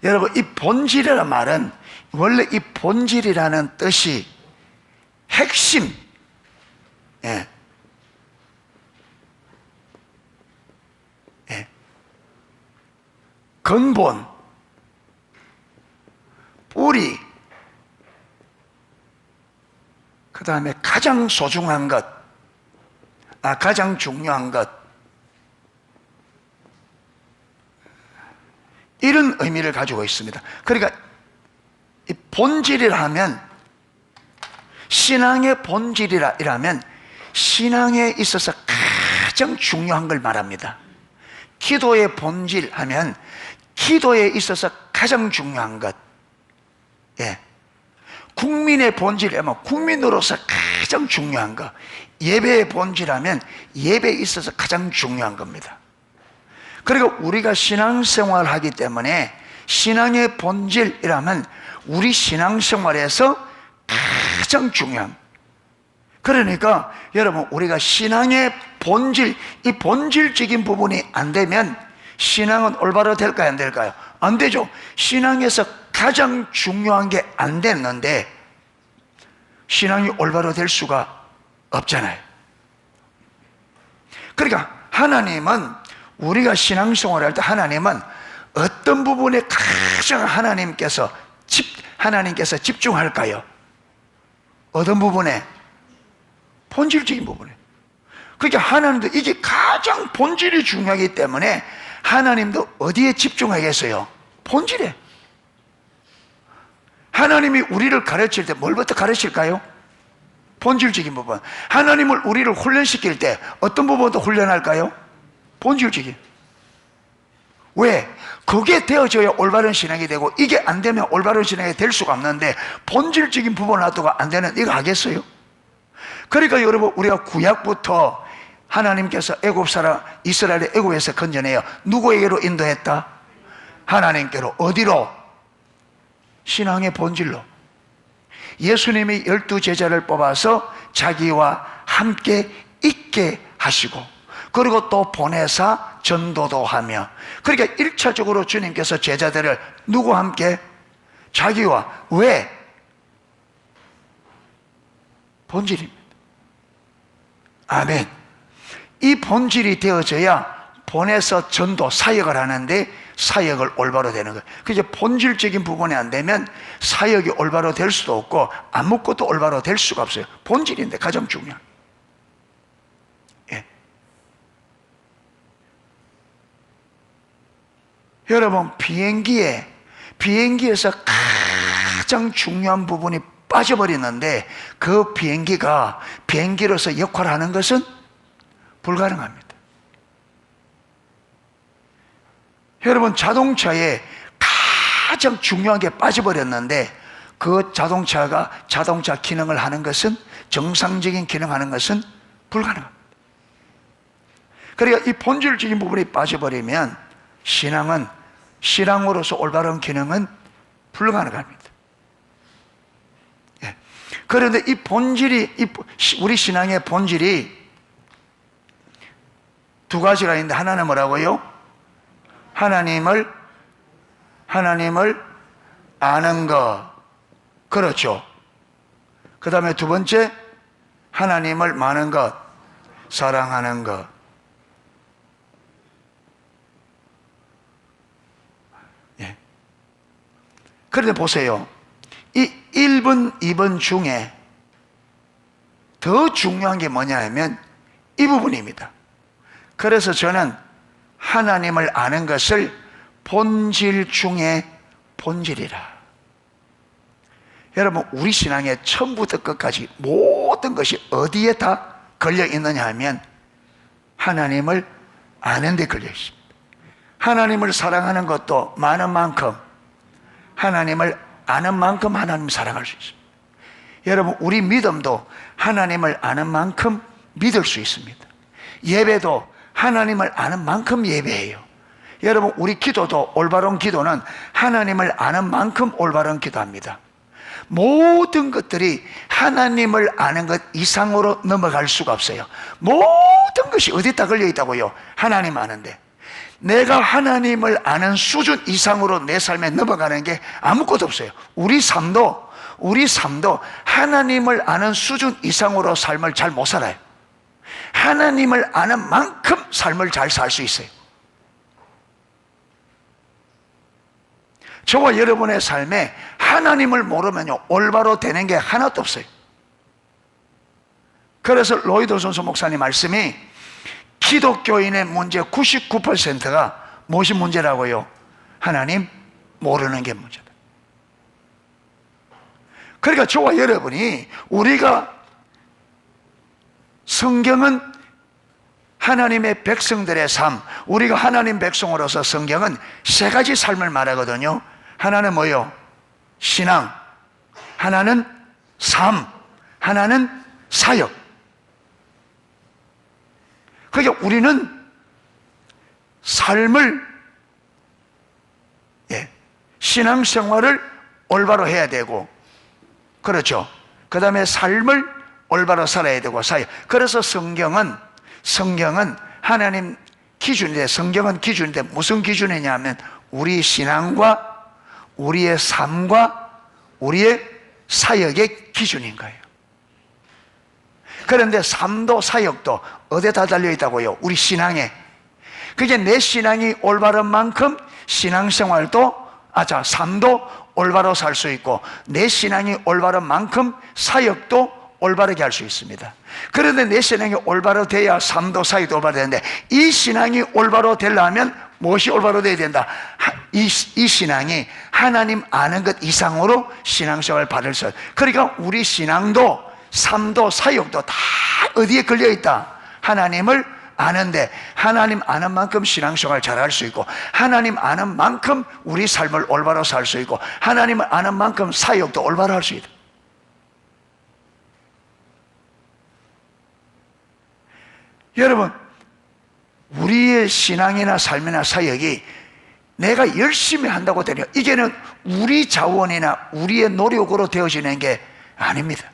여러분, 이 본질이라는 말은 원래 이 본질이라는 뜻이 핵심, 예. 예. 근본, 뿌리, 그 다음에 가장 소중한 것, 가장 중요한 것, 이런 의미를 가지고 있습니다. 그러니까 이 본질이라 하면, 신앙의 본질이라면 신앙에 있어서 가장 중요한 걸 말합니다. 기도의 본질 하면 기도에 있어서 가장 중요한 것, 예. 국민의 본질이라면 국민으로서 가장 중요한 것, 예배의 본질하면 예배에 있어서 가장 중요한 겁니다. 그리고 우리가 신앙생활을 하기 때문에 신앙의 본질이라면 우리 신앙생활에서 가장 중요한, 그러니까 여러분, 우리가 신앙의 본질, 이 본질적인 부분이 안 되면 신앙은 올바로 될까요, 안 될까요? 안 되죠. 신앙에서 가장 중요한 게 안 됐는데 신앙이 올바로 될 수가 없잖아요. 그러니까 하나님은, 우리가 신앙생활을 할 때 하나님은 어떤 부분에 가장 하나님께서 집중할까요? 어떤 부분에? 본질적인 부분에. 그러니까 하나님도 이게 가장 본질이 중요하기 때문에 하나님도 어디에 집중하겠어요? 본질에. 하나님이 우리를 가르칠 때 뭘부터 가르칠까요? 본질적인 부분. 하나님을 우리를 훈련시킬 때 어떤 부분부터 훈련할까요? 본질적인. 왜? 그게 되어져야 올바른 신앙이 되고, 이게 안 되면 올바른 신앙이 될 수가 없는데 본질적인 부분 놔두고 안 되는 이거 하겠어요? 그러니까 여러분, 우리가 구약부터 하나님께서 이스라엘의 애굽에서 건져내요. 누구에게로 인도했다? 하나님께로. 어디로? 신앙의 본질로. 예수님이 12제자를 뽑아서 자기와 함께 있게 하시고, 그리고 또 보내사 전도도 하며, 그러니까 1차적으로 주님께서 제자들을 누구와 함께? 자기와. 왜? 본질입니다. 아멘. 이 본질이 되어져야 보내서 전도, 사역을 하는데 사역을 올바로 되는 거예요. 그게 본질적인 부분이 안 되면 사역이 올바로 될 수도 없고 아무것도 올바로 될 수가 없어요. 본질인데 가장 중요한. 예. 여러분, 비행기에서 가장 중요한 부분이 빠져버리는데 그 비행기로서 역할을 하는 것은 불가능합니다. 여러분, 자동차에 가장 중요한 게 빠져버렸는데 그 자동차 기능을 하는 것은, 정상적인 기능하는 것은 불가능합니다. 그러니까 이 본질적인 부분이 빠져버리면 신앙으로서 올바른 기능은 불가능합니다. 예. 그런데 이 본질이, 우리 신앙의 본질이 두 가지가 있는데, 하나는 뭐라고요? 하나님을 아는 것. 그렇죠. 그 다음에 두 번째, 하나님을 많은 것, 사랑하는 것. 예. 그런데 보세요. 이 1번, 2번 중에 더 중요한 게 뭐냐 하면 이 부분입니다. 그래서 저는 하나님을 아는 것을 본질 중에 본질이라. 여러분, 우리 신앙의 처음부터 끝까지 모든 것이 어디에 다 걸려 있느냐 하면 하나님을 아는 데 걸려 있습니다. 하나님을 사랑하는 것도 많은 만큼, 하나님을 아는 만큼 하나님을 사랑할 수 있습니다. 여러분, 우리 믿음도 하나님을 아는 만큼 믿을 수 있습니다. 예배도 하나님을 아는 만큼 예배해요. 여러분, 우리 기도도, 올바른 기도는 하나님을 아는 만큼 올바른 기도합니다. 모든 것들이 하나님을 아는 것 이상으로 넘어갈 수가 없어요. 모든 것이 어디다 걸려 있다고요? 하나님 아는데. 내가 하나님을 아는 수준 이상으로 내 삶에 넘어가는 게 아무것도 없어요. 우리 삶도 하나님을 아는 수준 이상으로 삶을 잘 못 살아요. 하나님을 아는 만큼 삶을 잘 살 수 있어요. 저와 여러분의 삶에 하나님을 모르면요, 올바로 되는 게 하나도 없어요. 그래서 로이드 존슨 목사님 말씀이 기독교인의 문제 99%가 무엇이 문제라고요? 하나님 모르는 게 문제다. 그러니까 저와 여러분이, 우리가 성경은 하나님의 백성들의 삶, 우리가 하나님 백성으로서 성경은 세 가지 삶을 말하거든요. 하나는 뭐요? 신앙. 하나는 삶. 하나는 사역. 그러니까 우리는 삶을, 신앙생활을 올바로 해야 되고, 그렇죠. 그 다음에 삶을 올바로 살아야 되고, 사역. 그래서 성경은 하나님 기준인데, 성경은 기준인데 무슨 기준이냐면 우리 신앙과 우리의 삶과 우리의 사역의 기준인 거예요. 그런데 삶도 사역도 어디에 다 달려있다고요? 우리 신앙에. 그게 내 신앙이 올바른 만큼 신앙생활도, 삶도 올바로 살 수 있고, 내 신앙이 올바른 만큼 사역도 올바르게 할 수 있습니다. 그런데 내 신앙이 올바로 돼야 삶도 사역도 올바로 되는데, 이 신앙이 올바로 되려면 무엇이 올바로 돼야 된다? 이 신앙이 하나님 아는 것 이상으로 신앙생활을 받을 수. 그러니까 우리 신앙도 삶도 사역도 다 어디에 걸려있다? 하나님을 아는데, 하나님 아는 만큼 신앙생활을 잘할 수 있고, 하나님 아는 만큼 우리 삶을 올바로 살 수 있고, 하나님을 아는 만큼 사역도 올바로 할 수 있다. 여러분, 우리의 신앙이나 삶이나 사역이 내가 열심히 한다고 되냐, 이게는 우리 자원이나 우리의 노력으로 되어지는 게 아닙니다.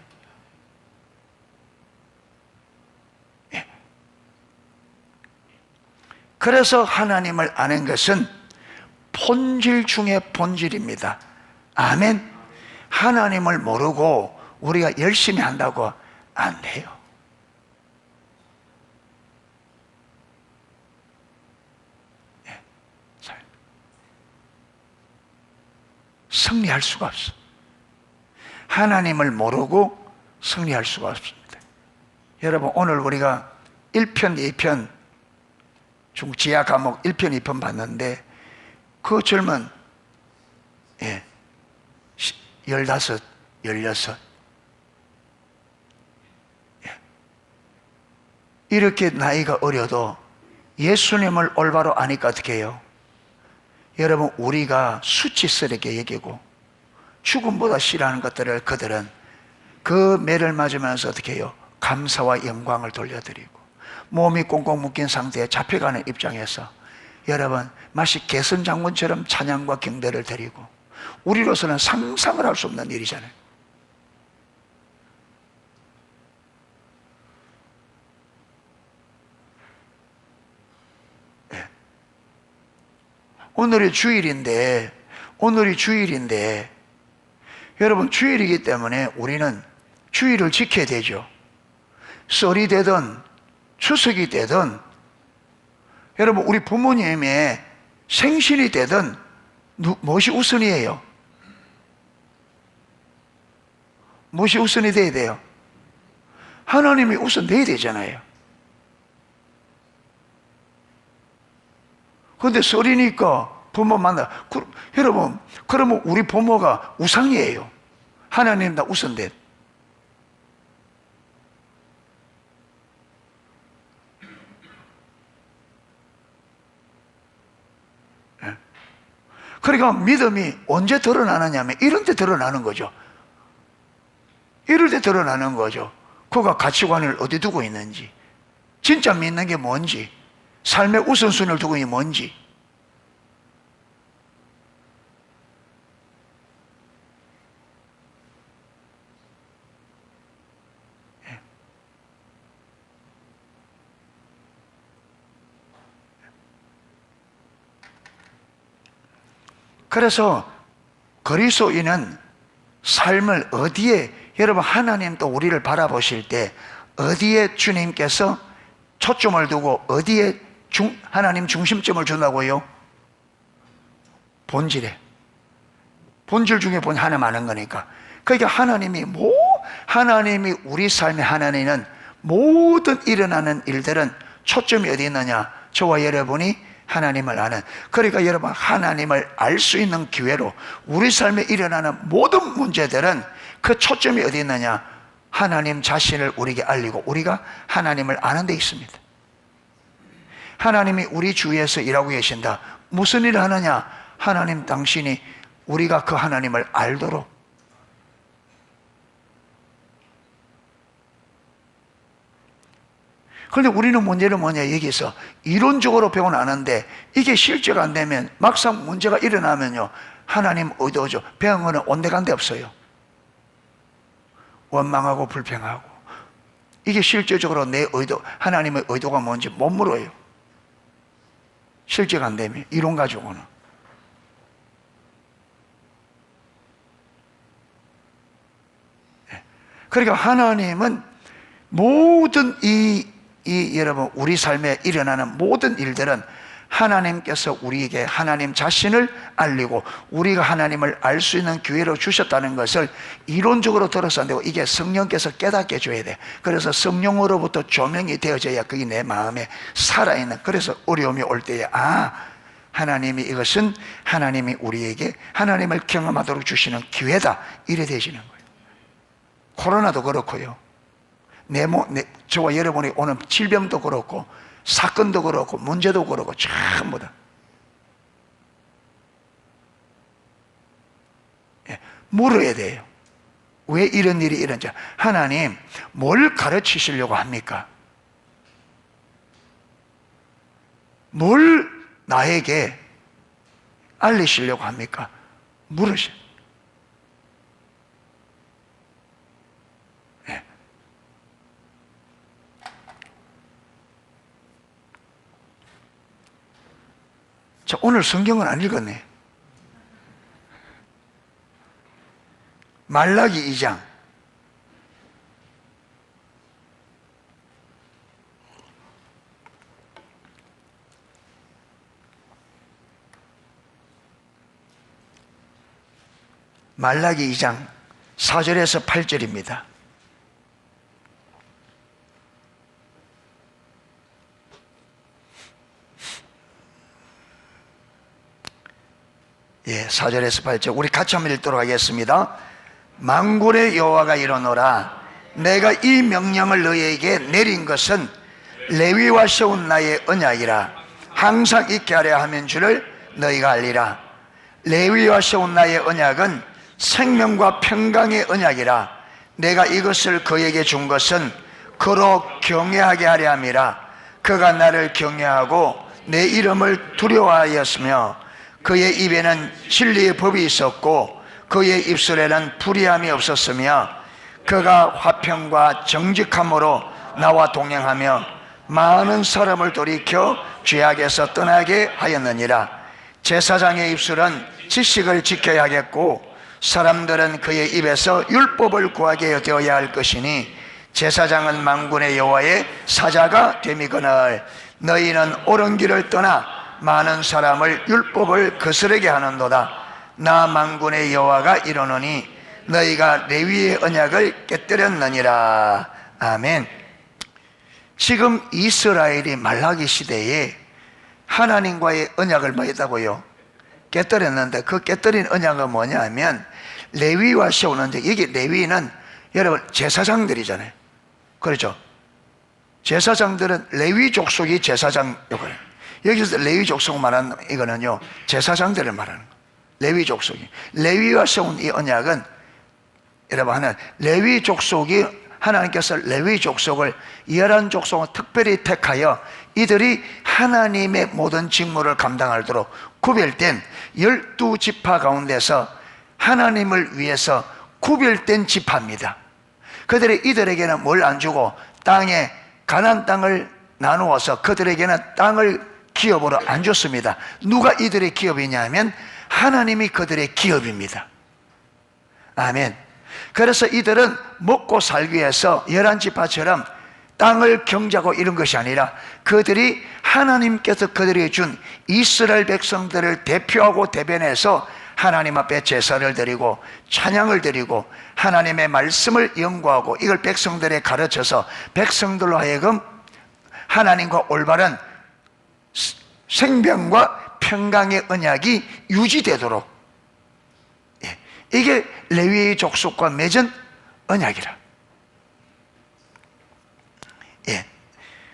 그래서 하나님을 아는 것은 본질 중에 본질입니다. 아멘. 하나님을 모르고 우리가 열심히 한다고 안 돼요. 승리할 수가 없어. 하나님을 모르고 승리할 수가 없습니다. 여러분, 오늘 우리가 1편, 2편 지하 과목 1편, 2편 봤는데, 그 젊은 15, 16 이렇게 나이가 어려도 예수님을 올바로 아니까 어떻게 해요? 여러분, 우리가 수치스럽게 여기고 죽음보다 싫어하는 것들을 그들은 그 매를 맞으면서 어떻게 해요? 감사와 영광을 돌려드리고, 몸이 꽁꽁 묶인 상태에 잡혀가는 입장에서 여러분, 마치 개선 장군처럼 찬양과 경배를 드리고, 우리로서는 상상을 할 수 없는 일이잖아요. 오늘이 주일인데 여러분, 주일이기 때문에 우리는 주일을 지켜야 되죠. 설이 되든 추석이 되든, 여러분, 우리 부모님의 생신이 되든 무엇이 우선이에요? 무엇이 우선이 돼야 돼요? 하나님이 우선 돼야 되잖아요. 그런데 설이니까 부모 만나. 여러분, 그러면 우리 부모가 우상이에요? 하나님 다 우선돼. 그러니까 믿음이 언제 드러나느냐면 이런 데 드러나는 거죠. 이럴 때 드러나는 거죠. 그가 가치관을 어디 두고 있는지, 진짜 믿는 게 뭔지, 삶의 우선순위를 두고 있는 게 뭔지. 그래서 그리스도인은 삶을 어디에, 여러분 하나님도 우리를 바라보실 때 어디에 주님께서 초점을 두고 어디에 하나님 중심점을 준다고요? 본질에. 본질 중에 하나 많은 거니까. 그러니까 하나님이 우리 삶의 하나님은 모든 일어나는 일들은 초점이 어디 있느냐? 저와 여러분이 하나님을 아는, 그러니까 여러분 하나님을 알 수 있는 기회로 우리 삶에 일어나는 모든 문제들은 그 초점이 어디 있느냐? 하나님 자신을 우리에게 알리고 우리가 하나님을 아는 데 있습니다. 하나님이 우리 주위에서 일하고 계신다. 무슨 일을 하느냐? 하나님 당신이 우리가 그 하나님을 알도록. 그런데 우리는 문제는 뭐냐? 여기서 이론적으로 배우는 아는데 이게 실제가 안 되면 막상 문제가 일어나면요, 하나님 의도죠. 배운 거는 온데간데 없어요. 원망하고 불평하고. 이게 실제적으로 내 의도, 하나님의 의도가 뭔지 못 물어요. 실제가 안 되면, 이론 가지고는. 그러니까 하나님은 모든 여러분 우리 삶에 일어나는 모든 일들은 하나님께서 우리에게 하나님 자신을 알리고 우리가 하나님을 알 수 있는 기회로 주셨다는 것을 이론적으로 들어서 안 되고, 이게 성령께서 깨닫게 해줘야 돼. 그래서 성령으로부터 조명이 되어져야 그게 내 마음에 살아있는, 그래서 어려움이 올 때에 하나님이 이것은 하나님이 우리에게 하나님을 경험하도록 주시는 기회다, 이래 되시는 거예요. 코로나도 그렇고요, 저와 여러분이 오는 질병도 그렇고 사건도 그렇고 문제도 그렇고 전부 다 물어야 돼요. 왜 이런 일이 일어난지. 하나님 뭘 가르치시려고 합니까? 뭘 나에게 알리시려고 합니까? 물으셔. 자, 오늘 성경은 안 읽었네. 말라기 2장. 말라기 2장 4절에서 8절입니다. 예, 4절에서 8절 우리 같이 한번 읽도록 하겠습니다. 만군의 여호와가 이르노라, 내가 이 명령을 너희에게 내린 것은 레위와 세운 나의 언약이라 항상 있게 하려 하면 줄을 너희가 알리라. 레위와 세운 나의 언약은 생명과 평강의 언약이라. 내가 이것을 그에게 준 것은 그로 경외하게 하려 함이라. 그가 나를 경외하고 내 이름을 두려워하였으며 그의 입에는 진리의 법이 있었고 그의 입술에는 불의함이 없었으며 그가 화평과 정직함으로 나와 동행하며 많은 사람을 돌이켜 죄악에서 떠나게 하였느니라. 제사장의 입술은 지식을 지켜야 하겠고 사람들은 그의 입에서 율법을 구하게 되어야 할 것이니 제사장은 만군의 여호와의 사자가 됨이거늘 너희는 옳은 길을 떠나 많은 사람을 율법을 거스르게 하는도다. 나 만군의 여호와가 이르노니 너희가 레위의 언약을 깨뜨렸느니라. 아멘. 지금 이스라엘이 말라기 시대에 하나님과의 언약을 뭐 했다고요? 깨뜨렸는데 그 깨뜨린 언약은 뭐냐 하면 레위와 세우는데, 이게 레위는 여러분 제사장들이잖아요. 그렇죠? 제사장들은 레위 족속이 제사장 역할. 여기서 레위 족속 말하는 이거는요, 제사장들을 말하는 거예요. 레위 족속이. 레위와 세운 이 언약은 여러분 하나, 레위 족속이 하나님께서 레위 족속을, 열한 족속을 특별히 택하여 이들이 하나님의 모든 직무를 감당하도록 구별된 12지파 가운데서 하나님을 위해서 구별된 지파입니다. 이들에게는 뭘 안 주고 땅에 가나안 땅을 나누어서 그들에게는 땅을 기업으로 안 줬습니다. 누가 이들의 기업이냐 하면 하나님이 그들의 기업입니다. 아멘. 그래서 이들은 먹고 살기 위해서 11지파처럼 땅을 경작하고 이런 것이 아니라 그들이 하나님께서 그들에게 준 이스라엘 백성들을 대표하고 대변해서 하나님 앞에 제사를 드리고 찬양을 드리고 하나님의 말씀을 연구하고 이걸 백성들에 가르쳐서 백성들로 하여금 하나님과 올바른 생명과 평강의 언약이 유지되도록, 이게 레위의 족속과 맺은 언약이라.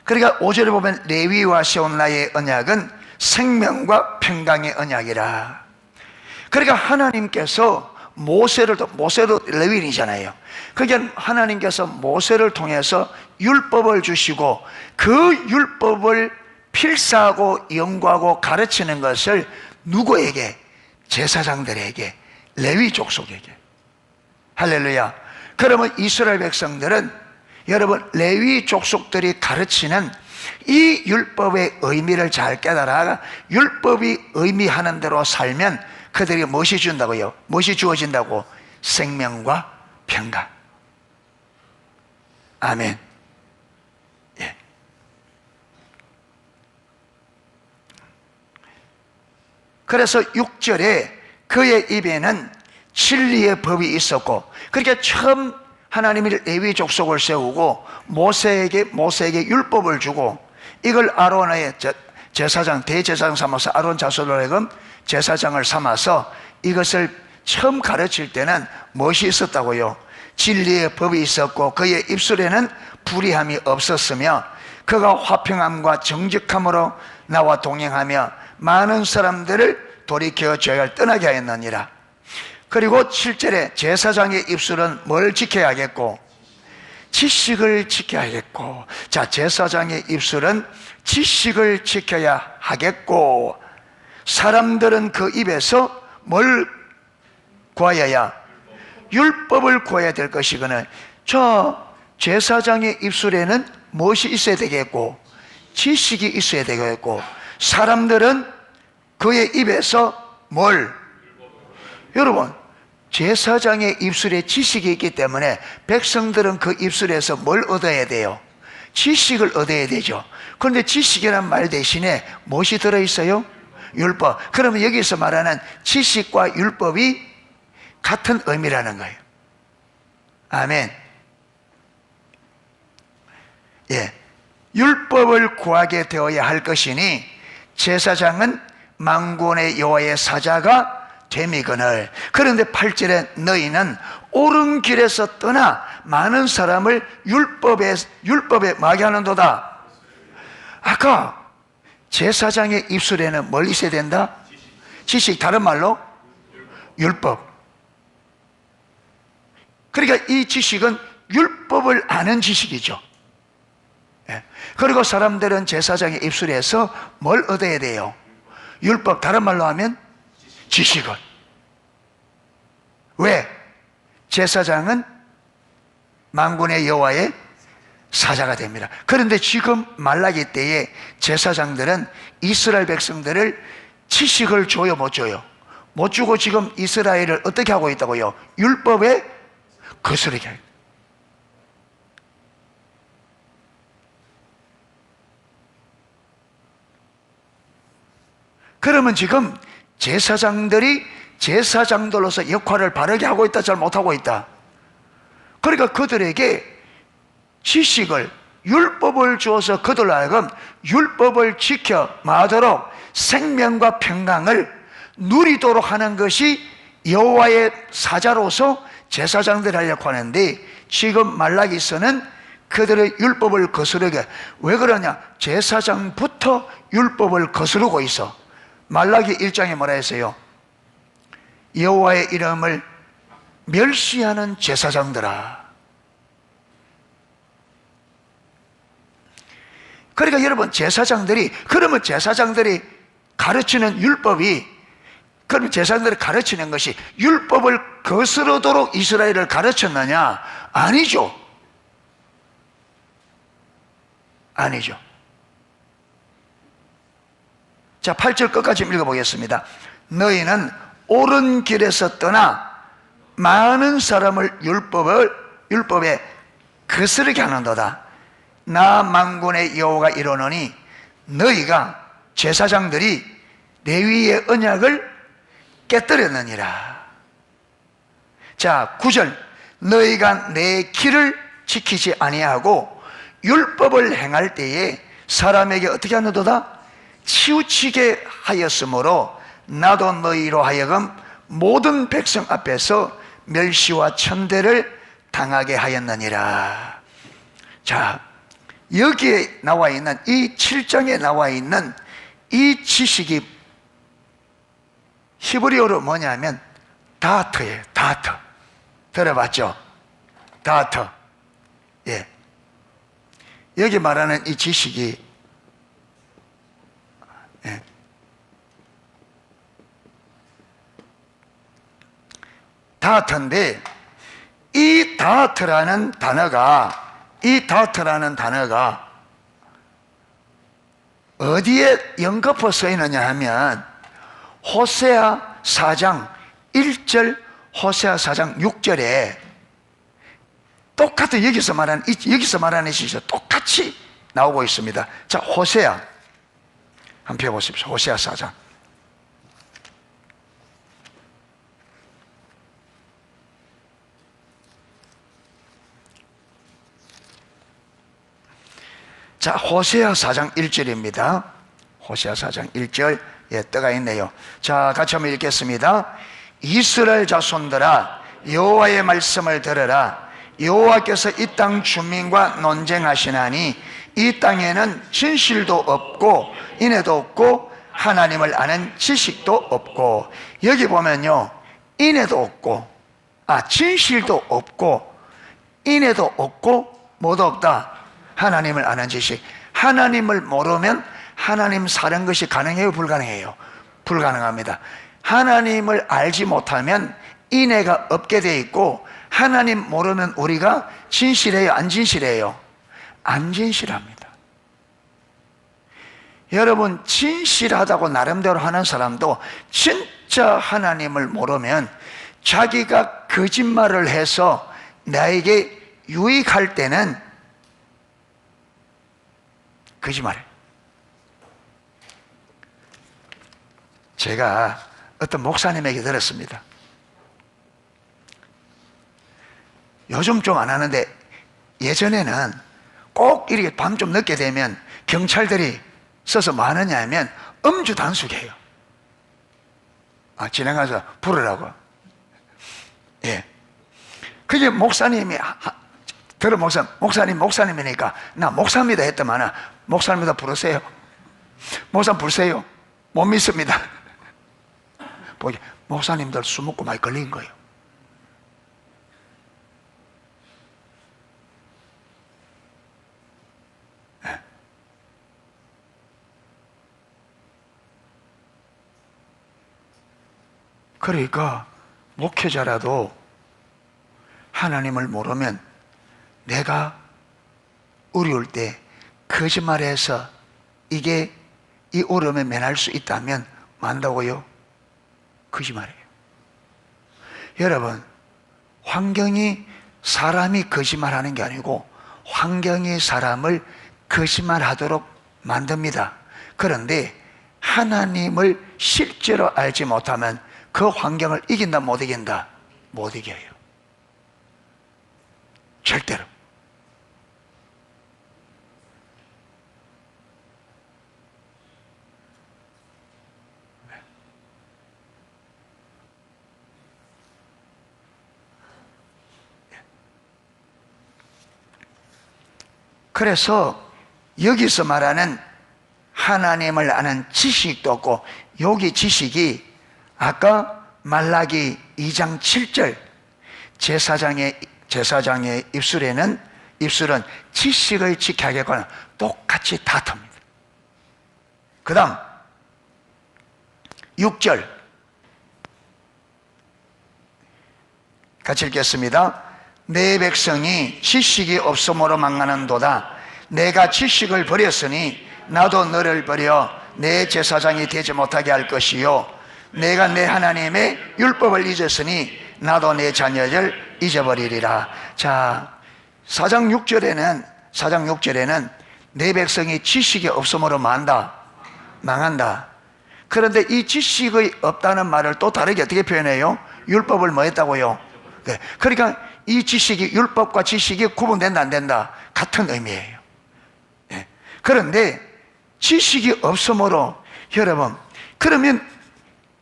그러니까 5절에 보면 레위와 세운 나의 언약은 생명과 평강의 언약이라. 그러니까 하나님께서 모세도 레위인이잖아요. 그러니까 하나님께서 모세를 통해서 율법을 주시고 그 율법을 필사하고 연구하고 가르치는 것을 누구에게? 제사장들에게, 레위 족속에게. 할렐루야. 그러면 이스라엘 백성들은 여러분 레위 족속들이 가르치는 이 율법의 의미를 잘 깨달아 율법이 의미하는 대로 살면 그들이 무엇이 준다고요? 무엇이 주어진다고? 생명과 평강. 아멘. 예. 그래서 6절에 그의 입에는 진리의 법이 있었고, 그러니까 처음 하나님이 레위 족속을 세우고 모세에게 율법을 주고 이걸 아론의 제사장, 대제사장 삼아서 아론 자손을 제사장을 삼아서 이것을 처음 가르칠 때는 무엇이 있었다고요? 진리의 법이 있었고 그의 입술에는 불의함이 없었으며 그가 화평함과 정직함으로 나와 동행하며 많은 사람들을 돌이켜 죄를 떠나게 하였느니라. 그리고 7절에 제사장의 입술은 뭘 지켜야겠고? 지식을 지켜야겠고. 자, 제사장의 입술은 지식을 지켜야 하겠고, 사람들은 그 입에서 뭘 구하여야? 율법을 구해야 될 것이거늘. 저 제사장의 입술에는 무엇이 있어야 되겠고? 지식이 있어야 되겠고, 사람들은 그의 입에서 뭘? 여러분, 제사장의 입술에 지식이 있기 때문에 백성들은 그 입술에서 뭘 얻어야 돼요? 지식을 얻어야 되죠. 그런데 지식이란 말 대신에 무엇이 들어있어요? 율법. 그러면 여기서 말하는 지식과 율법이 같은 의미라는 거예요. 아멘. 예, 율법을 구하게 되어야 할 것이니 제사장은 만군의 여호와의 사자가 됨이거늘. 그런데 8절에 너희는 옳은 길에서 떠나 많은 사람을 율법에 마게 하는도다. 아까 제사장의 입술에는 뭘 있어야 된다? 지식, 다른 말로 율법. 그러니까 이 지식은 율법을 아는 지식이죠. 그리고 사람들은 제사장의 입술에서 뭘 얻어야 돼요? 율법, 다른 말로 하면 지식을. 왜? 제사장은 만군의 여호와의 사자가 됩니다. 그런데 지금 말라기 때에 제사장들은 이스라엘 백성들을 지식을 줘요, 못 줘요? 못 주고 지금 이스라엘을 어떻게 하고 있다고요? 율법에 거스르게 해요. 그러면 지금 제사장들이 제사장들로서 역할을 바르게 하고 있다, 잘 못하고 있다? 그러니까 그들에게 지식을, 율법을 주어서 그들로 하여금 율법을 지켜 마도록 생명과 평강을 누리도록 하는 것이 여호와의 사자로서 제사장들이 하려고 하는데, 지금 말라기서는 그들의 율법을 거스르게. 왜 그러냐? 제사장부터 율법을 거스르고 있어. 말라기 1장에 뭐라 했어요? 여호와의 이름을 멸시하는 제사장들아. 그러니까 여러분, 그러면 제사장들이 가르치는 율법이, 그럼 제사장들이 가르치는 것이 율법을 거스르도록 이스라엘을 가르쳤느냐? 아니죠. 아니죠. 자, 8절 끝까지 읽어보겠습니다. 너희는 옳은 길에서 떠나 많은 사람을 율법에 거스르게 하는도다. 나 만군의 여호와가 이르노니 너희가 제사장들이 레위의 언약을 깨뜨렸느니라. 자, 9절. 너희가 내 길을 지키지 아니하고 율법을 행할 때에 사람에게 어떻게 하는도다? 치우치게 하였으므로 나도 너희로 하여금 모든 백성 앞에서 멸시와 천대를 당하게 하였느니라. 자, 여기에 나와 있는 이 7장에 나와 있는 이 지식이 히브리어로 뭐냐면 다트예요. 다트. 들어봤죠? 다트. 예. 여기 말하는 이 지식이 예. 다트인데 이 다트라는 단어가 어디에 연거푸 써 있느냐 하면 호세아 4장 1절, 호세아 4장 6절에 똑같은 여기서 말하는 시에서 똑같이 나오고 있습니다. 자, 호세아 한번 펴보십시오. 호세아 4장. 자, 호세아 4장 1절입니다. 호세아 4장 1절. 예, 떠가 있네요. 자, 같이 한번 읽겠습니다. 이스라엘 자손들아, 여호와의 말씀을 들으라. 여호와께서 이 땅 주민과 논쟁하시나니 이 땅에는 진실도 없고 인애도 없고 하나님을 아는 지식도 없고. 여기 보면요, 인애도 없고 진실도 없고 인애도 없고 뭐도 없다? 하나님을 아는 지식. 하나님을 모르면 하나님 사는 것이 가능해요? 불가능해요? 불가능합니다. 하나님을 알지 못하면 인애가 없게 돼 있고, 하나님 모르면 우리가 진실해요? 안 진실해요? 안 진실합니다. 여러분, 진실하다고 나름대로 하는 사람도 진짜 하나님을 모르면 자기가 거짓말을 해서 나에게 유익할 때는 거짓말해요. 제가 어떤 목사님에게 들었습니다. 요즘 좀 안 하는데 예전에는 꼭 이렇게 밤 좀 늦게 되면 경찰들이 서서 뭐 하느냐 하면 음주 단속해요. 지나가서 부르라고. 예. 그게 목사님이 들어 목사님이니까 나 목사입니다 했더만 목사입니다 부르세요. 목사 부르세요. 못 믿습니다. 보기 목사님들 술 먹고 많이 걸린 거예요. 네. 그러니까 목회자라도 하나님을 모르면 내가 어려울 때 거짓말해서 이 오름에 면할 수 있다면 만다고요? 거짓말이에요. 여러분, 환경이 사람이 거짓말하는 게 아니고 환경이 사람을 거짓말하도록 만듭니다. 그런데 하나님을 실제로 알지 못하면 그 환경을 이긴다 못 이긴다? 못 이겨요. 절대로. 그래서 여기서 말하는 하나님을 아는 지식도 없고, 여기 지식이 아까 말라기 2장 7절 제사장의 입술은 지식을 지켜야 하겠거나 똑같이 다툽니다. 그 다음 6절 같이 읽겠습니다. 내 백성이 지식이 없음으로 망하는도다. 내가 지식을 버렸으니 나도 너를 버려 내 제사장이 되지 못하게 할 것이요, 내가 내 하나님의 율법을 잊었으니 나도 내 자녀를 잊어버리리라. 자, 4장 6절에는 내 백성이 지식이 없음으로 망한다. 그런데 이 지식이 없다는 말을 또 다르게 어떻게 표현해요? 율법을 뭐 했다고요? 네. 그러니까 이 지식이, 율법과 지식이 구분된다 안 된다? 같은 의미예요. 네. 그런데 지식이 없음으로, 여러분, 그러면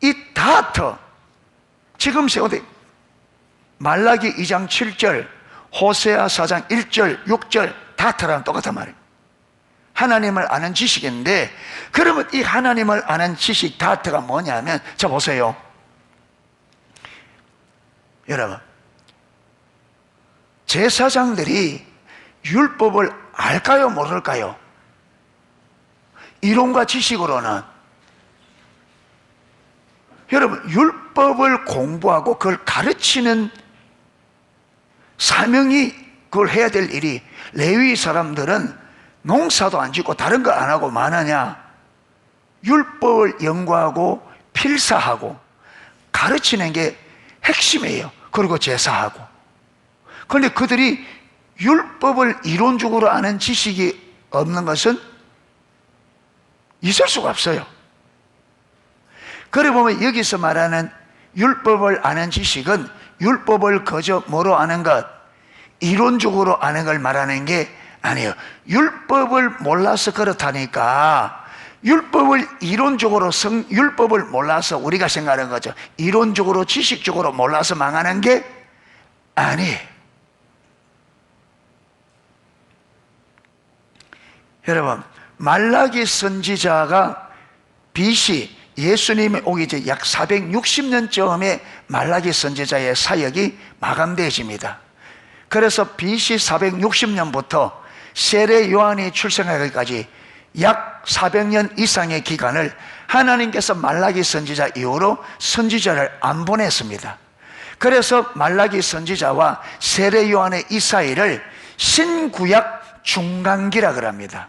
이 다터, 지금 세우되 말라기 2장 7절, 호세아 4장 1절, 6절 다터랑 똑같은 말이에요. 하나님을 아는 지식인데, 그러면 이 하나님을 아는 지식 다터가 뭐냐면, 자 보세요. 여러분, 제사장들이 율법을 알까요, 모를까요? 이론과 지식으로는. 여러분, 율법을 공부하고 그걸 가르치는 사명이, 그걸 해야 될 일이, 레위 사람들은 농사도 안 짓고 다른 거 안 하고 많으냐? 율법을 연구하고 필사하고 가르치는 게 핵심이에요. 그리고 제사하고. 그런데 그들이 율법을 이론적으로 아는 지식이 없는 것은 있을 수가 없어요. 그래 보면 여기서 말하는 율법을 아는 지식은 율법을 그저 뭐로 아는 것, 이론적으로 아는 걸 말하는 게 아니에요. 율법을 몰라서 그렇다니까, 율법을 이론적으로, 율법을 몰라서 우리가 생각하는 거죠. 이론적으로, 지식적으로 몰라서 망하는 게 아니에요. 여러분, 말라기 선지자가 BC, 예수님이 오기 전 약 460년쯤에 말라기 선지자의 사역이 마감되어집니다. 그래서 BC 460년부터 세례 요한이 출생하기까지 약 400년 이상의 기간을 하나님께서 말라기 선지자 이후로 선지자를 안 보냈습니다. 그래서 말라기 선지자와 세례 요한의 이 사이를 신구약 중간기라 그럽니다.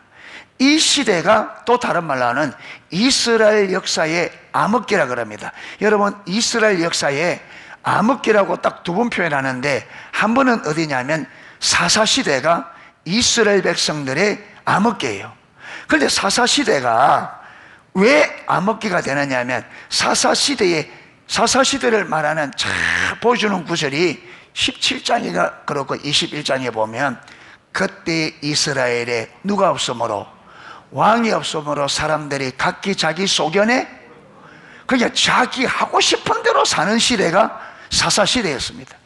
이 시대가 또 다른 말로 하는 이스라엘 역사의 암흑기라 그럽니다. 여러분, 이스라엘 역사의 암흑기라고 딱 두 번 표현하는데, 한 번은 어디냐면 사사시대가 이스라엘 백성들의 암흑기예요. 그런데 사사시대가 왜 암흑기가 되느냐 하면, 사사시대를 말하는 쫙 보여주는 구절이 17장이가 그렇고 21장에 보면, 그때 이스라엘에 누가 없으므로, 왕이 없으므로 사람들이 각기 자기 소견에 그냥 자기 하고 싶은 대로 사는 시대가 사사시대였습니다.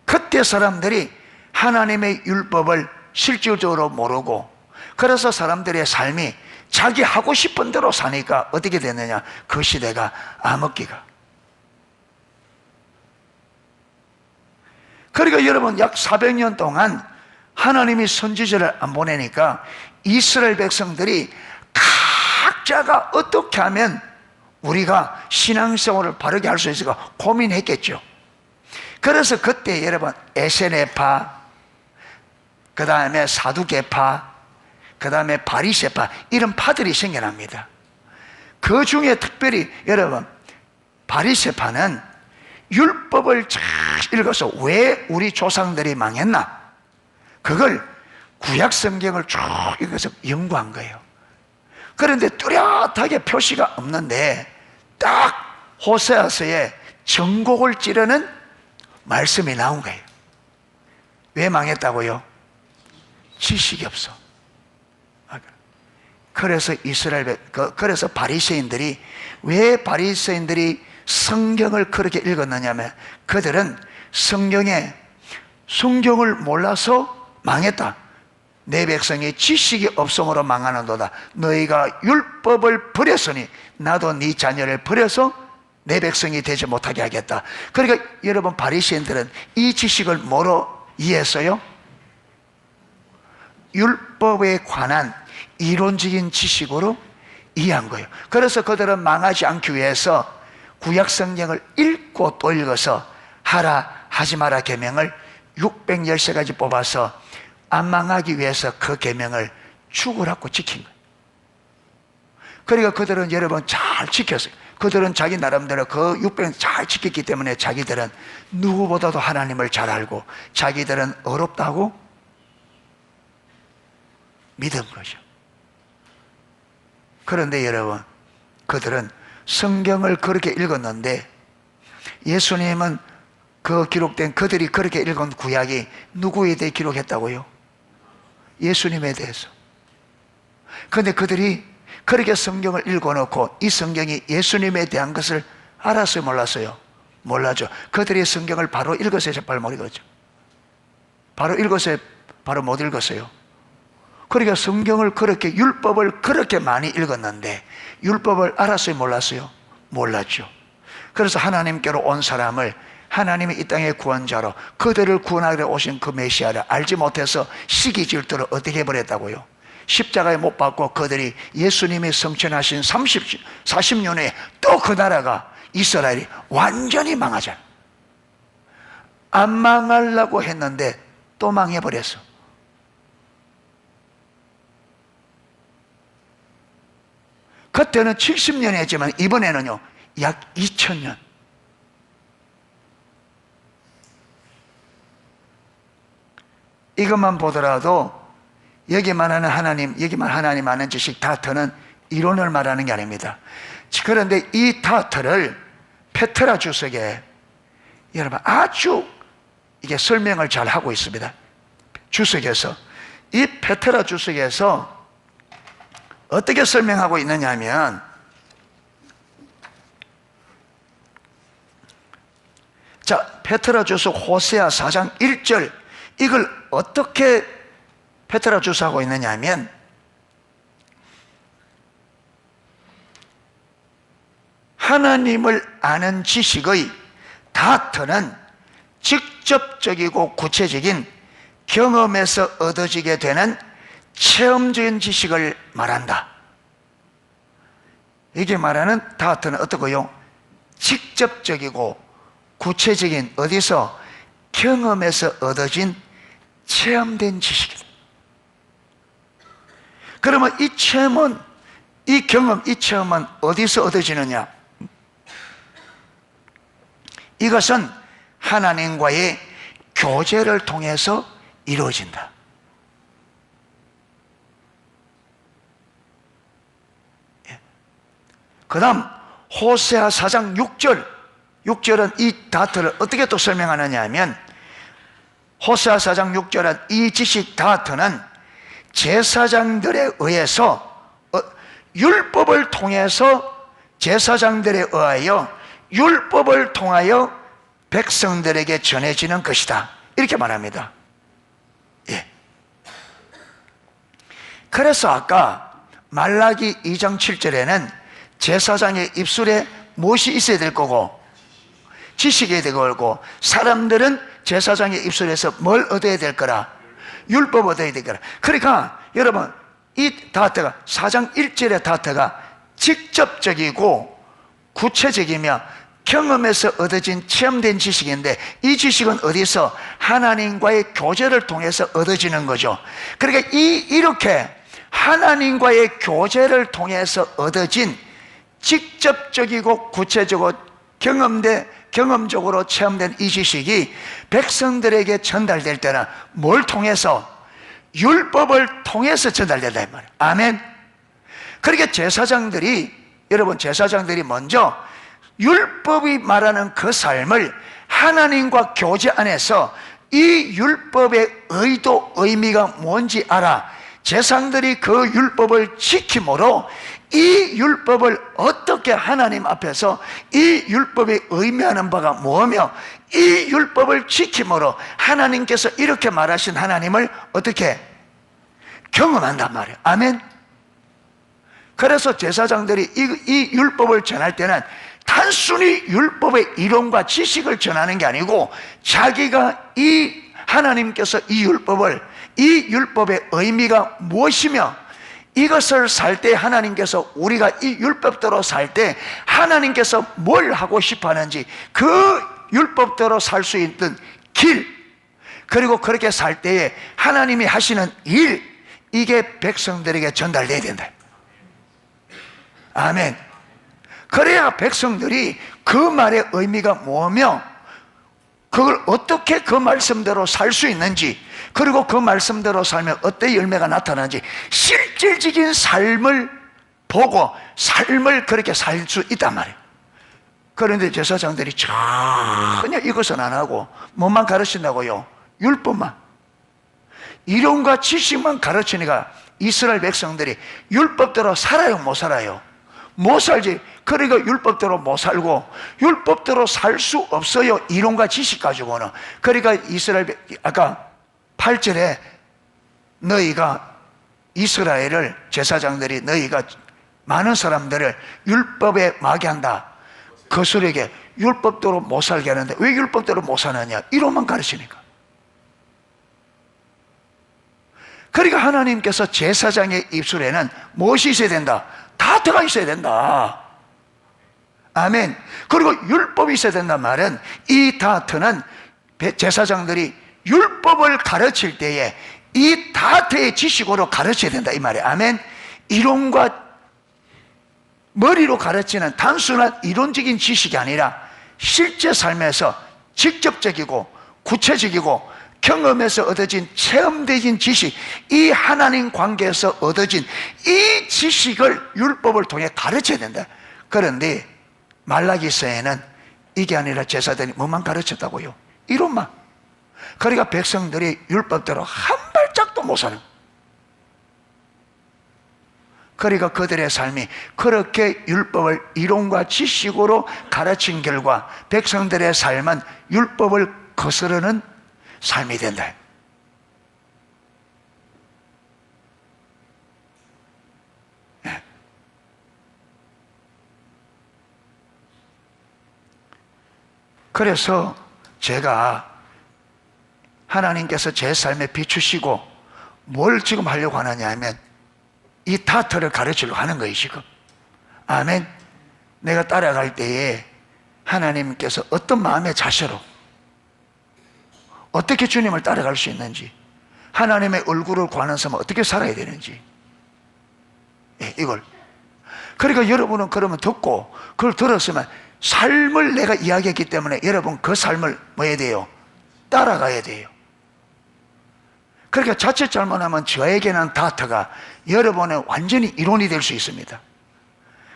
그때 사람들이 하나님의 율법을 실질적으로 모르고, 그래서 사람들의 삶이 자기 하고 싶은 대로 사니까 어떻게 됐느냐, 그 시대가 암흑기가. 그러니까 여러분, 약 400년 동안 하나님이 선지자를 안 보내니까 이스라엘 백성들이 각자가 어떻게 하면 우리가 신앙생활을 바르게 할 수 있을까 고민했겠죠. 그래서 그때 여러분, 에세네파, 그 다음에 사두개파, 그 다음에 바리새파, 이런 파들이 생겨납니다. 그 중에 특별히 여러분, 바리새파는 율법을 잘 읽어서 왜 우리 조상들이 망했나, 그걸 구약 성경을 쭉 읽어서 연구한 거예요. 그런데 뚜렷하게 표시가 없는데 딱 호세아서에 전곡을 찌르는 말씀이 나온 거예요. 왜 망했다고요? 지식이 없어. 그래서 그래서 바리새인들이, 왜 바리새인들이 성경을 그렇게 읽었느냐면, 그들은 성경을 몰라서 망했다. 내 백성이 지식이 없음으로 망하는도다. 너희가 율법을 버렸으니 나도 네 자녀를 버려서 내 백성이 되지 못하게 하겠다. 그러니까 여러분, 바리새인들은 이 지식을 뭐로 이해했어요? 율법에 관한 이론적인 지식으로 이해한 거예요. 그래서 그들은 망하지 않기 위해서 구약 성경을 읽고 또 읽어서 하라 하지 마라 계명을 613가지 뽑아서 안 망하기 위해서 그 계명을 죽으라고 지킨 거예요. 그러니까 그들은 여러분 잘 지켰어요. 그들은 자기 나름대로 그 육병 잘 지켰기 때문에 자기들은 누구보다도 하나님을 잘 알고 자기들은 어렵다고 믿은 거죠. 그런데 여러분, 그들은 성경을 그렇게 읽었는데 예수님은 그 기록된 그들이 그렇게 읽은 구약이 누구에 대해 기록했다고요? 예수님에 대해서. 그런데 그들이 그렇게 성경을 읽어놓고 이 성경이 예수님에 대한 것을 알았어요, 몰랐어요? 몰라죠. 그들이 성경을 바로 읽었어요, 바로 못 읽었죠? 바로 읽었어요, 바로 못 읽었어요? 그러니까 성경을 그렇게, 율법을 그렇게 많이 읽었는데 율법을 알았어요, 몰랐어요? 몰랐죠. 그래서 하나님께로 온 사람을 하나님이 이 땅의 구원자로 그들을 구원하러 오신 그 메시아를 알지 못해서 시기 질투를 어떻게 해버렸다고요? 십자가에 못 박고 그들이 예수님이 성천하신 40년 후에 또 그 나라가 이스라엘이 완전히 망하잖아. 안 망하려고 했는데 또 망해버렸어. 그때는 70년이 했지만 이번에는요 약 2000년. 이것만 보더라도 여기만 하는 하나님, 여기만 하나님 아는 지식 다트는 이론을 말하는 게 아닙니다. 그런데 이 다트를 페트라 주석에 여러분 아주 이게 설명을 잘 하고 있습니다. 주석에서 이 페트라 주석에서 어떻게 설명하고 있느냐 하면 자, 페트라 주석 호세아 4장 1절 이걸 어떻게 페트라 주석하고 있느냐 하면 하나님을 아는 지식의 다트는 직접적이고 구체적인 경험에서 얻어지게 되는 체험적인 지식을 말한다. 이게 말하는 다트는 어떻고요? 직접적이고 구체적인 어디서 경험에서 얻어진 체험된 지식이다. 그러면 이 체험은, 이 경험, 이 체험은 어디서 얻어지느냐? 이것은 하나님과의 교제를 통해서 이루어진다. 그 다음 호세아 4장 6절 6절은 이 다트를 어떻게 또 설명하느냐 하면 호세아 4장 6절은 이 지식 다트는 제사장들에 의해서 율법을 통해서 제사장들에 의하여 율법을 통하여 백성들에게 전해지는 것이다. 이렇게 말합니다. 예. 그래서 아까 말라기 2장 7절에는 제사장의 입술에 무엇이 있어야 될 거고 지식이 되고 걸고 사람들은 제사장의 입술에서 뭘 얻어야 될 거라? 율법 얻어야 될 거라. 그러니까 여러분 이 다트가 4장 1절의 다트가 직접적이고 구체적이며 경험에서 얻어진 체험된 지식인데 이 지식은 어디서? 하나님과의 교제를 통해서 얻어지는 거죠. 그러니까 이렇게 하나님과의 교제를 통해서 얻어진 직접적이고 구체적으로 경험적으로 체험된 이 지식이 백성들에게 전달될 때는 뭘 통해서? 율법을 통해서 전달된다 이 말이에요. 아멘. 그러니까 여러분 제사장들이 먼저 율법이 말하는 그 삶을 하나님과 교제 안에서 이 율법의 의도, 의미가 뭔지 알아 제사장들이 그 율법을 지킴으로 이 율법을 어떻게 하나님 앞에서 이 율법이 의미하는 바가 뭐며 이 율법을 지킴으로 하나님께서 이렇게 말하신 하나님을 어떻게 경험한단 말이에요. 아멘. 그래서 제사장들이 이 율법을 전할 때는 단순히 율법의 이론과 지식을 전하는 게 아니고 자기가 이 하나님께서 이 율법의 의미가 무엇이며 이것을 살 때 하나님께서 우리가 이 율법대로 살 때 하나님께서 뭘 하고 싶어 하는지 그 율법대로 살 수 있는 길 그리고 그렇게 살 때에 하나님이 하시는 일 이게 백성들에게 전달돼야 된다. 아멘. 그래야 백성들이 그 말의 의미가 뭐며 그걸 어떻게 그 말씀대로 살 수 있는지, 그리고 그 말씀대로 살면 어떤 열매가 나타나는지 실질적인 삶을 보고 삶을 그렇게 살 수 있단 말이에요. 그런데 제사장들이 전혀 이것은 안 하고 뭐만 가르친다고요? 율법만, 이론과 지식만 가르치니까 이스라엘 백성들이 율법대로 살아요, 못 살아요? 못 살지. 그러니까 율법대로 못 살고, 율법대로 살 수 없어요, 이론과 지식 가지고는. 그러니까 이스라엘, 아까 8절에 너희가 이스라엘을, 제사장들이 너희가 많은 사람들을 율법에 마귀한다, 거스르게 율법대로 못 살게 하는데 왜 율법대로 못 사느냐? 이론만 가르치니까. 그러니까 하나님께서 제사장의 입술에는 무엇이 있어야 된다? 다트가 있어야 된다. 아멘. 그리고 율법이 있어야 된단 말은, 이 다트는 제사장들이 율법을 가르칠 때에 이 다트의 지식으로 가르쳐야 된다, 이 말이에요. 아멘. 이론과 머리로 가르치는 단순한 이론적인 지식이 아니라 실제 삶에서 직접적이고 구체적이고 경험에서 얻어진 체험적인 지식, 이 하나님 관계에서 얻어진 이 지식을 율법을 통해 가르쳐야 된다. 그런데 말라기서에는 이게 아니라 제사장이 뭐만 가르쳤다고요? 이론만. 그러니까 백성들이 율법대로 한 발짝도 못 사는. 그러니까 그들의 삶이 그렇게 율법을 이론과 지식으로 가르친 결과 백성들의 삶은 율법을 거스르는 삶이 된다. 그래서 제가 하나님께서 제 삶에 비추시고 뭘 지금 하려고 하느냐 하면 이 다트를 가르치려고 하는 거예요, 지금. 아멘. 내가 따라갈 때에 하나님께서 어떤 마음의 자세로 어떻게 주님을 따라갈 수 있는지, 하나님의 얼굴을 구하는 삶은 어떻게 살아야 되는지, 이걸. 그러니까 여러분은 그러면 듣고 그걸 들었으면 삶을 내가 이야기했기 때문에 여러분 그 삶을 뭐 해야 돼요? 따라가야 돼요. 그러니까 자칫 잘못하면 저에게는 다트가 여러분의 완전히 이론이 될 수 있습니다.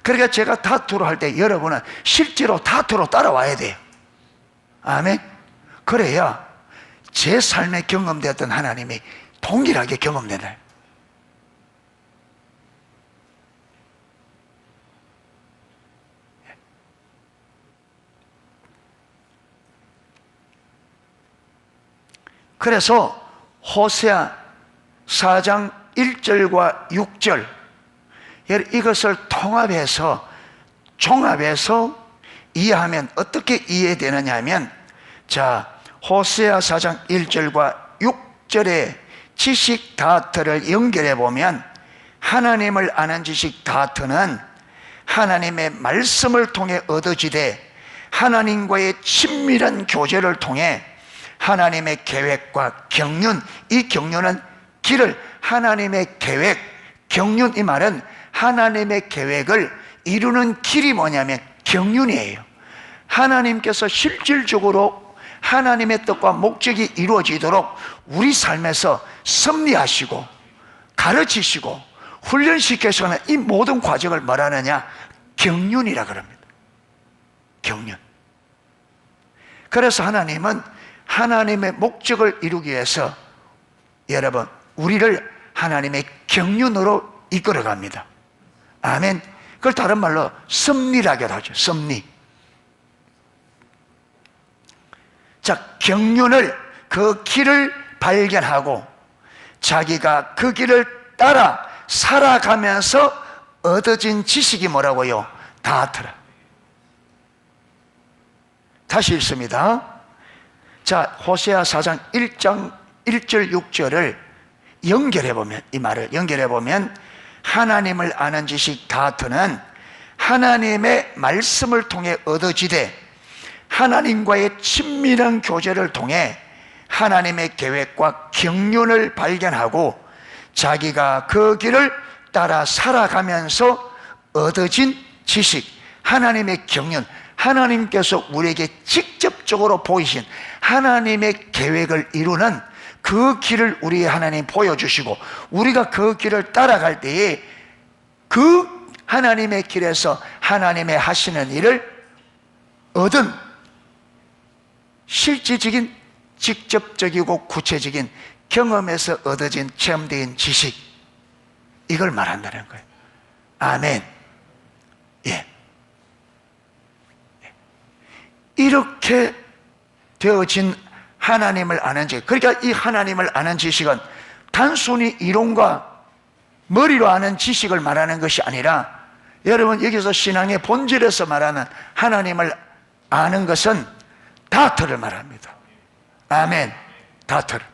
그러니까 제가 다투로 할 때 여러분은 실제로 다투로 따라와야 돼요. 아멘. 그래야 제 삶에 경험되었던 하나님이 동일하게 경험되나요? 그래서 호세아 4장 1절과 6절, 이것을 통합해서 종합해서 이해하면 어떻게 이해되느냐 하면, 자, 호세아 4장 1절과 6절의 지식 다트를 연결해 보면, 하나님을 아는 지식 다트는 하나님의 말씀을 통해 얻어지되 하나님과의 친밀한 교제를 통해 하나님의 계획과 경륜, 이 경륜은 길을, 하나님의 계획, 경륜, 이 말은 하나님의 계획을 이루는 길이 뭐냐면 경륜이에요. 하나님께서 실질적으로 하나님의 뜻과 목적이 이루어지도록 우리 삶에서 섭리하시고 가르치시고 훈련시켜서는 이 모든 과정을 뭐라느냐? 경륜이라 그럽니다. 경륜. 그래서 하나님은 하나님의 목적을 이루기 위해서 여러분 우리를 하나님의 경륜으로 이끌어 갑니다. 아멘. 그걸 다른 말로 섭리라고 하죠. 섭리. 자, 경륜을, 그 길을 발견하고 자기가 그 길을 따라 살아가면서 얻어진 지식이 뭐라고요? 다트라. 다시 읽습니다. 자, 호세아 4장 1절 6절을 연결해보면, 이 말을 연결해보면, 하나님을 아는 지식 다트는 하나님의 말씀을 통해 얻어지되 하나님과의 친밀한 교제를 통해 하나님의 계획과 경륜을 발견하고 자기가 그 길을 따라 살아가면서 얻어진 지식, 하나님의 경륜, 하나님께서 우리에게 직접적으로 보이신 하나님의 계획을 이루는 그 길을 우리 하나님 보여주시고, 우리가 그 길을 따라갈 때에 그 하나님의 길에서 하나님의 하시는 일을 얻은 실질적인, 직접적이고 구체적인 경험에서 얻어진 체험된 지식, 이걸 말한다는 거예요. 아멘. 예. 이렇게 되어진 하나님을 아는 지식, 그러니까 이 하나님을 아는 지식은 단순히 이론과 머리로 아는 지식을 말하는 것이 아니라, 여러분 여기서 신앙의 본질에서 말하는 하나님을 아는 것은 다트를 말합니다. 아멘. 다트를,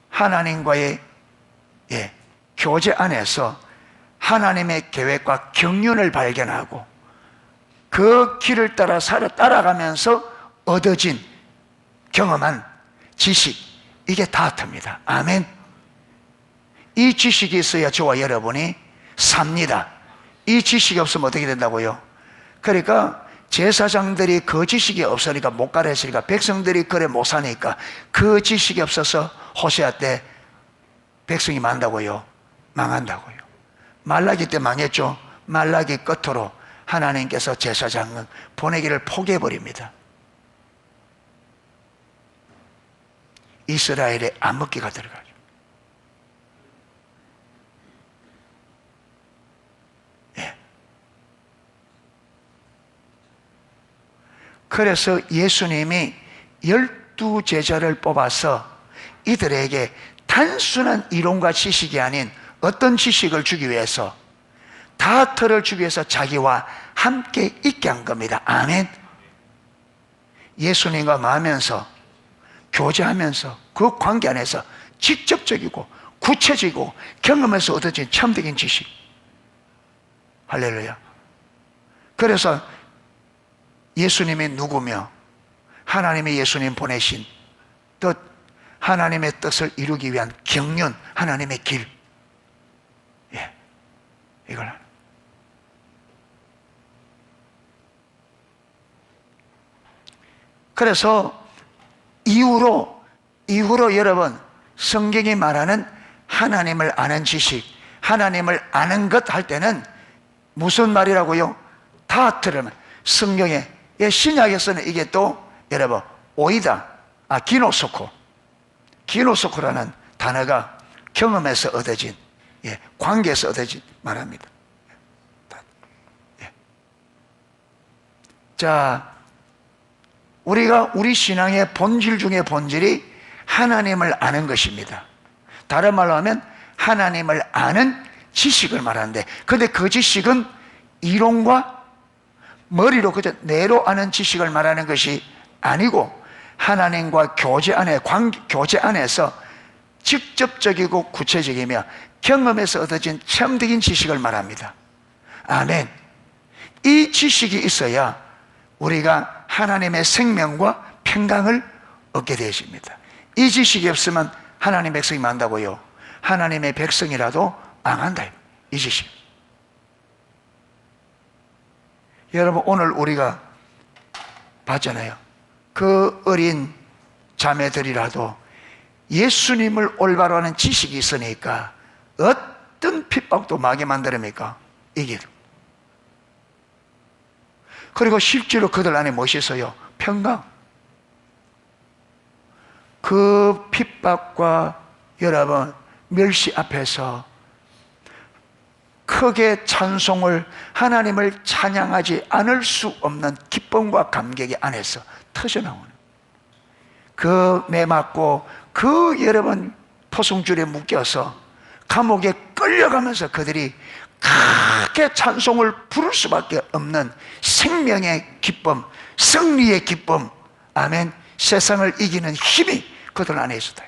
하나님과의 교제 안에서 하나님의 계획과 경륜을 발견하고 그 길을 따라가면서 얻어진 경험한 지식, 이게 다트입니다. 아멘. 이 지식이 있어야 저와 여러분이 삽니다. 이 지식이 없으면 어떻게 된다고요? 그러니까 제사장들이 그 지식이 없으니까 못 가르치니까, 백성들이 그래 못 사니까, 그 지식이 없어서 호세아 때 백성이 망한다고요? 망한다고요. 말라기 때 망했죠. 말라기 끝으로 하나님께서 제사장은 보내기를 포기해버립니다. 이스라엘의 암흑기가 들어가죠. 예. 그래서 예수님이 12제자를 뽑아서 이들에게 단순한 이론과 지식이 아닌 어떤 지식을 주기 위해서, 다트를 주기 위해서 자기와 함께 있게 한 겁니다. 아멘. 예수님과 마하면서 교제하면서 그 관계 안에서 직접적이고 구체적이고 경험에서 얻어진 체험적인 지식. 할렐루야. 그래서 예수님이 누구며 하나님이 예수님 보내신 뜻, 하나님의 뜻을 이루기 위한 경륜, 하나님의 길, 이걸 하는. 그래서 이후로 여러분, 성경이 말하는 하나님을 아는 지식, 하나님을 아는 것 할 때는 무슨 말이라고요? 다트를, 성경에, 신약에서는 이게 또 여러분 오이다, 기노소코라는 단어가 경험에서 얻어진, 관계에서 얻어진 말합니다. 자, 우리가 우리 신앙의 본질 중에 본질이 하나님을 아는 것입니다. 다른 말로 하면 하나님을 아는 지식을 말하는데, 근데 그 지식은 이론과 머리로 그저 뇌로 아는 지식을 말하는 것이 아니고, 하나님과 교제 안에서 직접적이고 구체적이며 경험에서 얻어진 체험적인 지식을 말합니다. 아멘. 이 지식이 있어야 우리가 하나님의 생명과 평강을 얻게 되십니다. 이 지식이 없으면 하나님의 백성이 망한다고요? 하나님의 백성이라도 망한다. 이 지식. 여러분, 오늘 우리가 봤잖아요. 그 어린 자매들이라도 예수님을 올바로 하는 지식이 있으니까 어떤 핍박도 막게 만들입니까? 이게. 그리고 실제로 그들 안에 무엇이 있어요? 평강. 그 핍박과 여러분 멸시 앞에서 크게 찬송을, 하나님을 찬양하지 않을 수 없는 기쁨과 감격이 안에서 터져나오는, 그 매맞고 그 여러분 포승줄에 묶여서 감옥에 끌려가면서 그들이 크게 찬송을 부를 수밖에 없는 생명의 기쁨, 승리의 기쁨, 아멘. 세상을 이기는 힘이 그들 안에 있었다.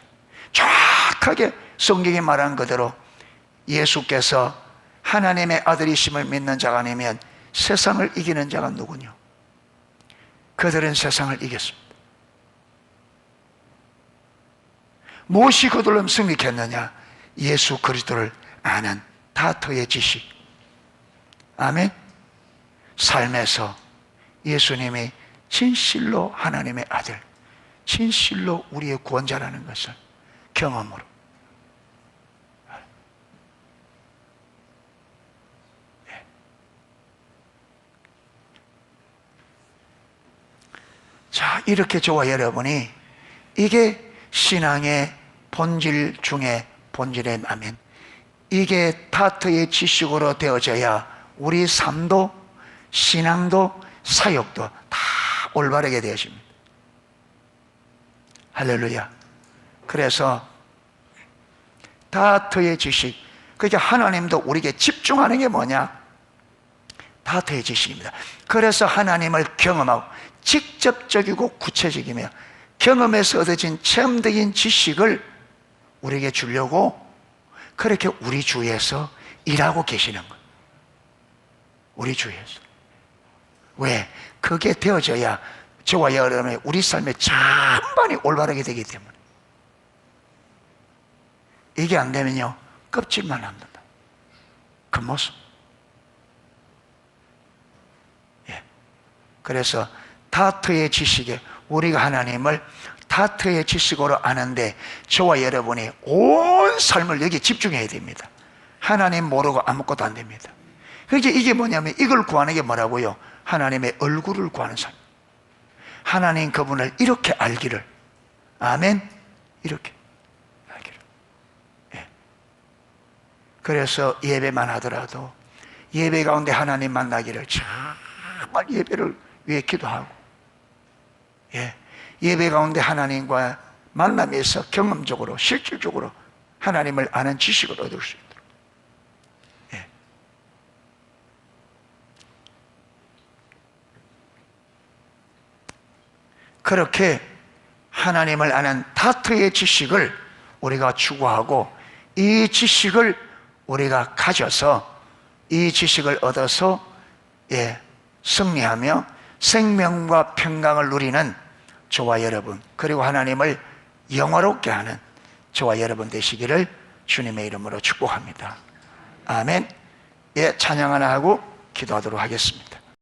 정확하게 성경이 말한 그대로 예수께서 하나님의 아들이심을 믿는 자가 아니면 세상을 이기는 자가 누구냐? 그들은 세상을 이겼습니다. 무엇이 그들로 승리했느냐? 예수 그리스도를 아는 다트의 지식. 아멘. 삶에서 예수님이 진실로 하나님의 아들, 진실로 우리의 구원자라는 것을 경험으로. 자, 이렇게 저와 여러분이, 이게 신앙의 본질 중에 본질의 아멘. 이게 타트의 지식으로 되어져야 우리 삶도, 신앙도, 사역도 다 올바르게 되어집니다. 할렐루야. 그래서 타트의 지식, 그러니까 하나님도 우리에게 집중하는 게 뭐냐? 타트의 지식입니다. 그래서 하나님을 경험하고 직접적이고 구체적이며 경험에서 얻어진 체험적인 지식을 우리에게 주려고 그렇게 우리 주위에서 일하고 계시는 거예요. 우리 주위에서. 왜? 그게 되어져야 저와 여러분의 우리 삶의 전반이 올바르게 되기 때문에. 이게 안 되면요, 껍질만 남는다. 그 모습. 예. 그래서 타트의 지식에, 우리가 하나님을 타트의 지식으로 아는데 저와 여러분이 온 삶을 여기에 집중해야 됩니다. 하나님 모르고 아무것도 안 됩니다. 그러니까 이게 뭐냐면, 이걸 구하는 게 뭐라고요? 하나님의 얼굴을 구하는 삶. 하나님 그분을 이렇게 알기를. 아멘. 이렇게 알기를. 예. 그래서 예배만 하더라도 예배 가운데 하나님 만나기를 정말 예배를 위해 기도하고, 예. 예배 가운데 하나님과 만남에서 경험적으로, 실질적으로 하나님을 아는 지식을 얻을 수 있도록. 예. 그렇게 하나님을 아는 타트의 지식을 우리가 추구하고, 이 지식을 우리가 가져서, 이 지식을 얻어서, 예, 승리하며 생명과 평강을 누리는 저와 여러분, 그리고 하나님을 영화롭게 하는 저와 여러분 되시기를 주님의 이름으로 축복합니다. 아멘. 예, 찬양 하나 하고 기도하도록 하겠습니다.